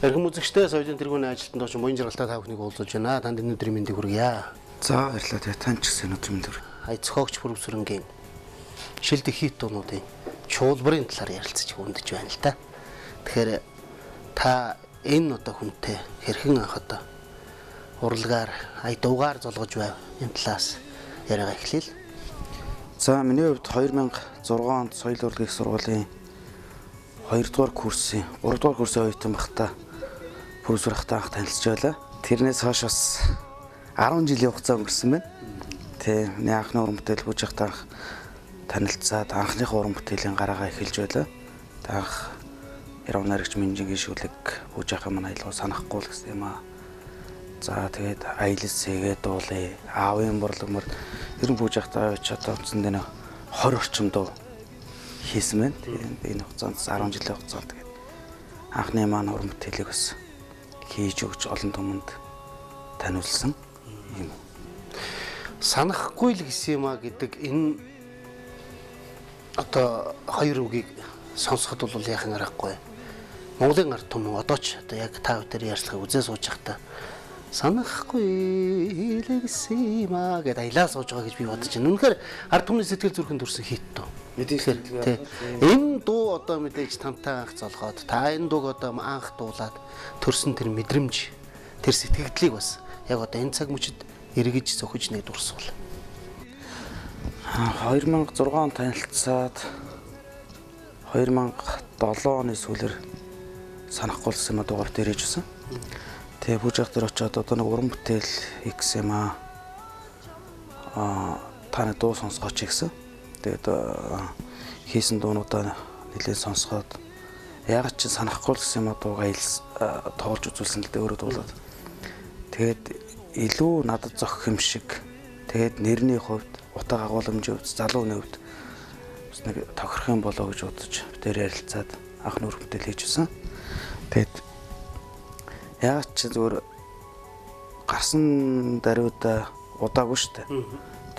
Эрхэм үзэгчдээ соёлын тэргүүний ажилтнанд очсон буян жаргалтай та бүхнийг уулзаж байна. Танд өнөөдрийн мэндийг хүргье. За баярлалаа. Тань ч гэсэн өнөөдрийн мэнд хүргье. Хай цохогч бүрвсрэнгийн шилдэг хит дуунуудын чуулбарын талаар ярилцаж хүндэж байна л да. Тэгэхээр та энэ одоо хүнтэй хэрхэн анх одоо урлагаар дуугаар золгож байв энэ талаас яриагаа эхлэе. За миний хувьд 2006 онд соёл урлагийн сургуулийн 2 дугаар курсын 3 дугаар курсын оюутан багтаа бүрвсрахтаа анх танилцж байлаа. Тэрнээс хойш бас 10 жилийн хугацаа өнгөрсөн байна. Тэ миний анхны уран бүтээл бүжигт анх танилцаад анхныхаа уран бүтээлийн гараагаа эхэлж байлаа. Анх Яруу найрагч Минжингийн шүлэг бүжихын манай аялал санахгүй л гэсэн юм аа. За тэгээд аялал сэгээд дуулаа. Аавын борлогмор ер нь бүжихтаа очиж одоо үндсэндээ 20 орчим дуу хийсэн байна. Тэгээд энэ хугацаанд 10 жилийн хугацаанд тэгээд анхны маань уран бүтээлийг бас хийж өгч олон түмэнд таниулсан юм. Санахгүй л гэсэн юм а гэдэг энэ одоо хоёр үгийг сонсоход бол яхан аргагүй. Монголын ард түмэн одоо ч одоо яг та бүхэн ярьцлагыг үзээ сууж байхдаа санахгүй л гэсэн юм а гэдээ аялаа сууж байгаа гэж би бодож байна. Үнэхээр ард түмний сэтгэл зүрхэнд төрсэн хит дөө. Мэдээж энэ дуу одоо мэдээж тамтай анх золгоод та энэ дууг одоо анх дуулаад төрсөн тэр мэдрэмж тэр сэтгэгдлийг бас яг одоо энэ цаг мөчид эргэж зөхөж нэг дурсвал 2006 он танилцаад 2007 оны сүүлээр санахгүйсэн дуугаар дээр ижсэн. Тэгээ бүжиг дээр очиод одоо нэг уран бүтээл хийсэн юм аа та нэг дуу сонсгооч гэсэн. Тэгээд хийсэн дуунуудаа нэлээд сонсгоод яг ч санахгүй гэсэн юм дуугаа тоолж үзүүлсэн л дээ өөрөө дуулаад. Тэгээд илүү надад зохих юм шиг. Тэгээд нэрний хувьд утга агуулмжийн хувьд залуу хүний хувьд бас нэг тохирох юм болоо гэж бодож тэр ярилцаад анхны уран бүтээл хийжсэн. Тэгээд яг ч зүгээр гарсан даруйда удаагүй шүү дээ.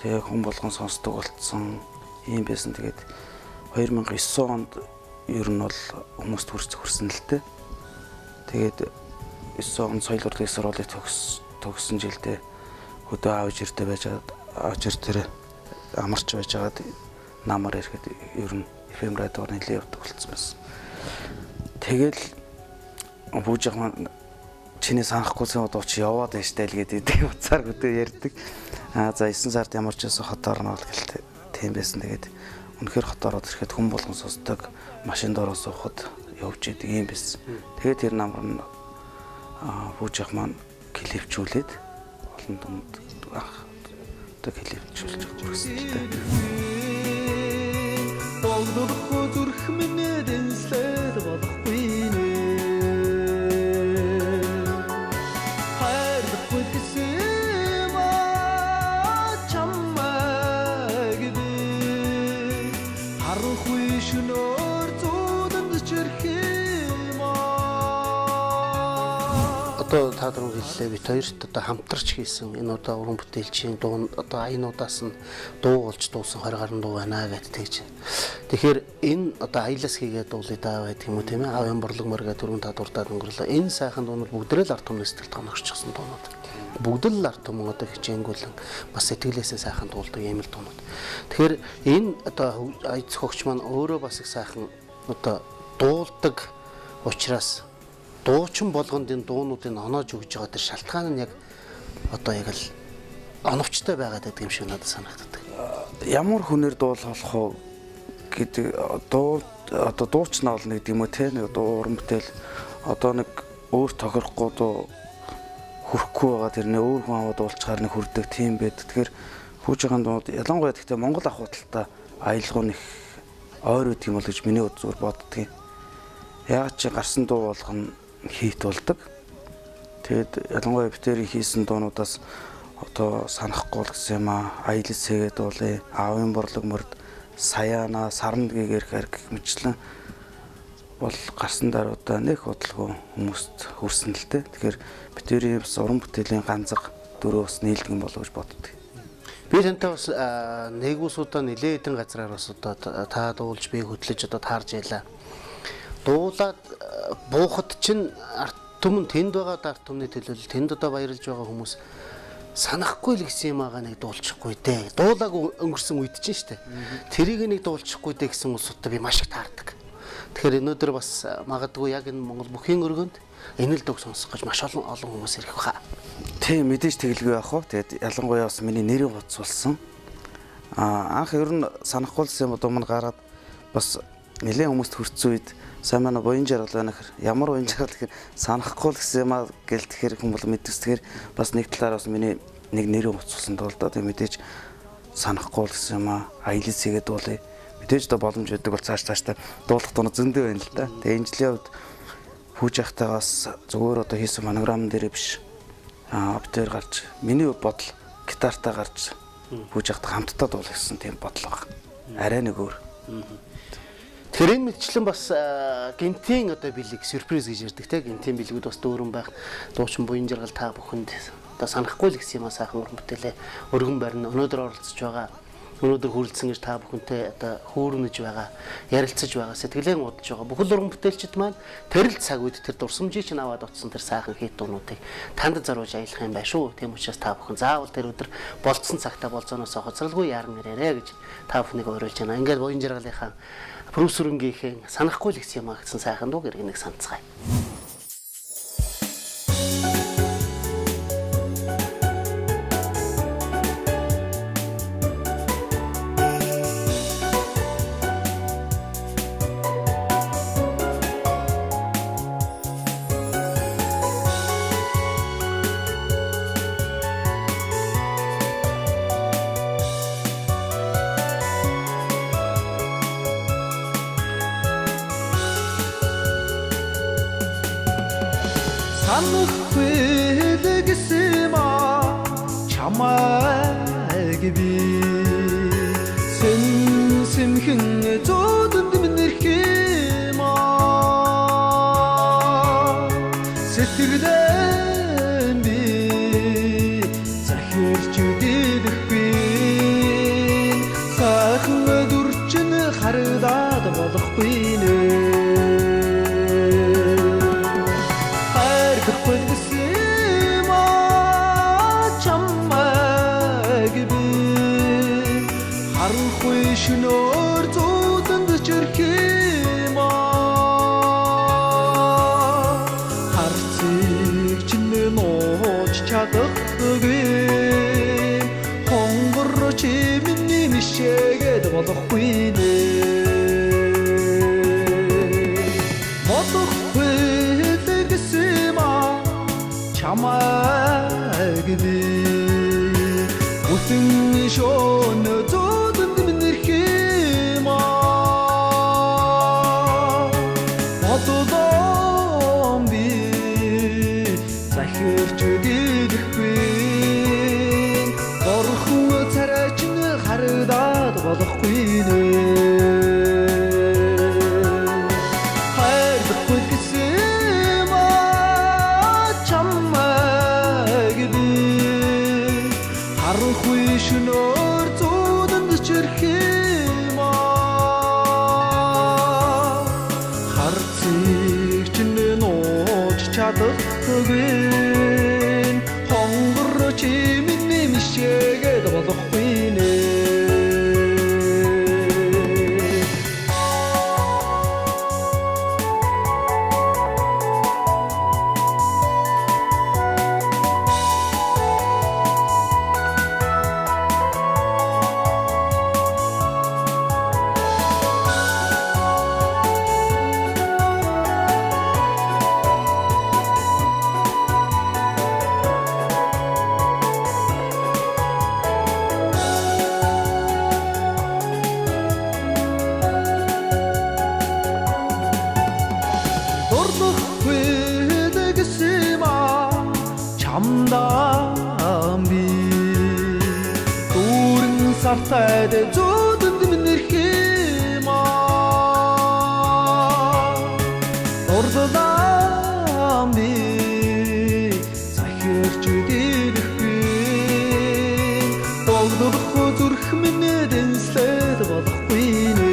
Тэгээ хүн болгон сонсдог болцсон юм байсан. Тэгээд 2009 онд ер нь бол хүмүүст хүрсэн л дээ. Тэгээд 9 онд соёл урлагийн сургуулийг төгссөн жилдээ хөдөө аавж ирдэ байжгаад аавч ирдээ амарч байжгаад намар ирэхэд ер нь FM радиор нэлээд явдаг болсон байсан. Тэгэл бүжиг маань чиний санахгүйсэн удаа чи яваад байж таа л гэдэг уцаар хөдөө ярьдаг. За 9 сард ямар ч байсан хотоор нь бол гэлтэй тийм байсан. Тэгээд үнэхээр хотоор ирэхэд хүн болгон сонсдог, машинд ороо суухад явж идэг юм байсан. Тэгээд тэр намар нь бүжиг маань клипчүүлээд олон түмэнд одоо клипчүүлж өгсөн л дээ. Болдохгүй зүрх минь дэнслээд болохгүй нэ. Хайрлахгүй гэсэн чамайг би харахгүй шөнөөр зүүдэнд чирх юм аа. Одоо та түрүү хэллээ бид хоёрт одоо хамтарч хийсэн энэ удаа уран бүтээлчийн дуу одоо аянуудаас нь дуу болж дуусан 20 гаруй дуу байна гэдэг тэгж. Тэгэхээр энэ одоо аялас хийгээд дуулъя даа гэдэг юм уу тийм ээ. Аавын борлог мөр гэдэг түрүүн та дуртаад өнгөрлөө. Энэ сайхан дуунууд бүгдрээ л ард түмний сэтгэл тоногчсон дуунууд. Бүгд л ард түмэн одоо хичээнгүүлэн бас сэтгэлээсээ сайхан дуулдаг юм л дуунууд. Тэгэхээр энэ одоо аяц хөгч маань өөрөө бас их сайхан одоо дуулдаг учраас дуучин болгонд энэ дуунуудыг оноож өгж байгаа тэр шалтгаан нь яг одоо яг л оновчтой байгаад байдаг юм шиг надад санагддаг. Ямар хүнээр дуулах вэ гэдэг одоо дуучнаа бол нэг юм уу те нэг уран бүтээл одоо нэг өөр тохирохгүй дуу хүрхгүй байгаа тэрний өөр хүн аваад дуулчаар нэг хүрдэг тийм байд. Тэгэхээр бүжигийн дууд ялангуяа гэхдээ Монгол ах худалдаа аялгуу нэг ойр үт юм бол гэж миний зүгээр боддгийн. Яг чи гарсан дуу болгоно хийт болдог. Тэгэд ялангуяа битэрийн хийсэн дуунуудаас одоо санахгүй л гэсэн юм аа. Аялал сэгээд дуулаа. Аавын борлог мөрд саяана саранд гээгэр гэх мэтлэн бол гарсан даруйда нэг бодлого хүмүүст хүрсэн л дээ. Тэгэхээр битэрийн бас уран бүтээлийн ганцаг дөрөөс нийлдэг юм болов гэж боддог. Би тантай бас нэгүсүүдээ нэлээд хэдэн газраар бас одоо та дуулж би хөтлөж одоо таарж ялаа. Дуулаад буухад чинь түмэн тэнд байгаа ард түмний төлөөлөл тэнд одоо баярлж байгаа хүмүүс санахгүй л гэсэн юм аа нэг дуулчихгүй дээ. Дуулаагүй өнгөрсөн үед чинь штэ. Тэрийг нэг дуулчихгүй дээ гэсэн улсуудтай би маш их таардаг. Тэгэхээр өнөөдөр бас магадгүй яг энэ Монгол бүхийн өргөнд энэ л дөг сонсох гэж маш олон хүмүүс ирэх баха. Тийм мэдээж тэгэлгүй яах вэ? Тэгээд ялангуяа бас миний нэрийг гоцулсан. Анх ер нь санахгүй л юм дуум нь гараад бас нэлээд хүмүүст хүрцэн үед сайн манай буян жаргал байна гэхээр ямар буян жаргал гэхээр санахгүй л гэсэн юм аа гэл тэгэхээр хүмүүс мэдвэс тэгэхээр бас нэг талаар бас миний нэг нэрийг гоцулсан тул доо тэгээд мэдээж санахгүй л гэсэн юм аа аялал хийгээд дуулъя. Мэдээж доо боломж өгдөг бол цааш дуулах тунаа зөндөө байна л да. Тэгээд энэ жилийн хувьд хүүж ахтаагаас зүгээр одоо хийсэн монограм дээр биш оптер гарч миний бодол гитартаа гарч хүүж ахтаа хамтдаа дуулах гэсэн тийм бодол байгаа. Арай нэг өөр. Тэгэхээр энэ мэдчлэн бас гинтийн одоо бэлэг сюрприз гэж ярьдаг те гинтийн бэлгүүд бас дүүрэн байх дуучин буян жаргал та бүхэнд одоо санахгүй л гэсэн юм аа сайхан уран бүтээлээ өргөн барина өнөөдөр оролцож байгаа өнөөдөр хүрэлцэн гэж та бүхэнтэй одоо хөөрнөж байгаа ярилцаж байгаа сэтгэлээ удаж байгаа бүхэл уран бүтээлчид маань тэрэл цаг үед тэр дурсамжийг чинь аваад утсан тэр сайхан хит дуунуудыг танд зарууж аялах юм байна шүү. Тийм учраас та бүхэн заавал тэр өдөр болцсон цагтаа болзооноос хоцролгүй яран ирээрэй гэж та бүхнийг уриалж байна. Ингээд буян жаргалынхаа Прүсүрэнгийнхэн санахгүй л гэсэн юм аа гэсэн сайхан дуу гэрэг нэг санацгаая. Санахгүй л гэсэн маа чамайг би сэмхэн зодонд минэрх юм аа сэтгэлэн би захирч үдэхгүй сайхан дүрчин харагдаад болохгүй нэ Шнөр зүүдэнд чирх юм аа харцыг чинь нууж чадахгүй хонгор чимний мишээгээд болохгүй нэ модохгүй л гэсэн маа чамайг би бүтэн шон болохгүй нэ хайргүй гэсэн маа чамайг би харахгүй шнөр зүүдэнд чирх юм аа харцыг чинь нууж чадахгүй хонгор чимний мишээгээд болохгүй нэ Амдамби дүүрэн сартайд зүүдэнд минэрх юм аа ордоламби захирч үдэхгүй догдох зүрх минь дэнслээд болохгүй нэ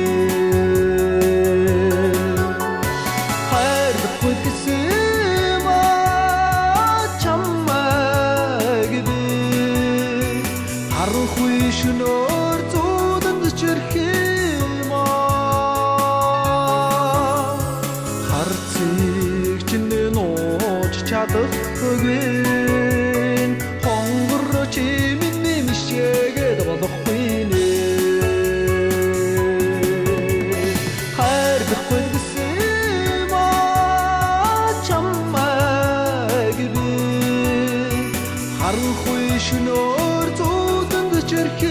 хайргүй гэсэн маа шөнөөр зүүдэнд чирх юм аа харцыг чинь нууж чадахгүй хонгор чимний мишээгээд болохгүй нэ хайргүй гэсэн маа чамайг би харанхуй шөнөөр зүүдэнд чирх